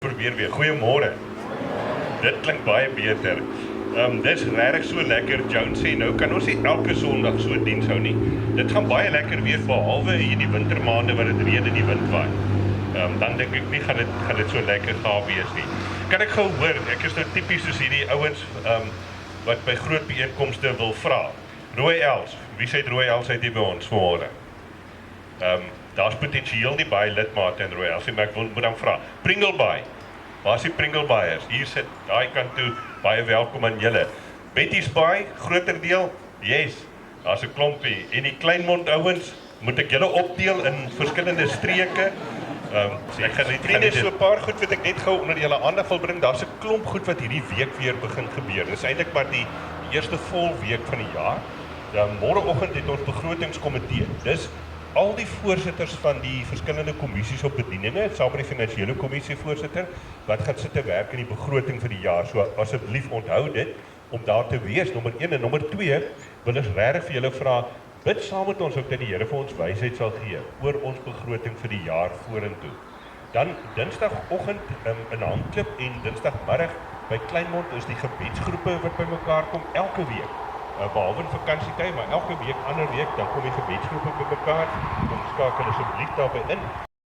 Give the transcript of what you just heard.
Probeer weer. Goeiemôre. Dit klink baie beter. Dis regtig so lekker. Joan sê nou kan ons nie elke Sondag so diens hou nie. Dit gaan baie lekker wees behalwe hier die wintermaande wat dit reën en die wind waai. Dan dink ek nie gaan dit so lekker gaaf wees nie. Kan ek gou hoor, ek is nou tipies soos hierdie ouens wat by groot bijeenkomste wil vra. Rooi Els, wie sê rooi Els uit hier by ons vanmôre? Daar's potensieel nie baie lidmate in Rooi Els nie, maar ek moet dan vra. Pringlebaai. Waar is die Pringlebaaiers? Hier sit, daai kant toe, baie welkom aan julle. Betty's Baai, groter deel? Yes, daar's 'n klompie. En die Kleinmond ouens, moet ek julle opdeel in verskillende streke? Ek gaan net so 'n paar goed wat ek net gou onder julle aandag wil bring. Daar's 'n klomp goed wat hierdie week weer begin gebeur. Dis eintlik maar die eerste vol week van die jaar. Môreoggend het ons begrotingskomitee. Dis al die voorsitters van die verskillende kommissies op bedieninge, saam met die finansiële kommissie voorsitter, wat gaan sit te werk in die begroting vir die jaar. So asseblief onthou dit om daar te wees, nommer 1 en nommer 2, wil ons regtig vir julle vra, bid saam met ons ook dat die Here vir ons wysheid sal gee oor ons begroting vir die jaar vorentoe. Dan Dinsdagoggend in Handklip en Dinsdagmiddag by Kleinmond is die gebedsgroepe wat bymekaar kom elke week. Behalwe in vakansietyd, maar elke week, ander week, dan kom die gebedsgroepe bymekaar. Kom skakel asseblief daarby in.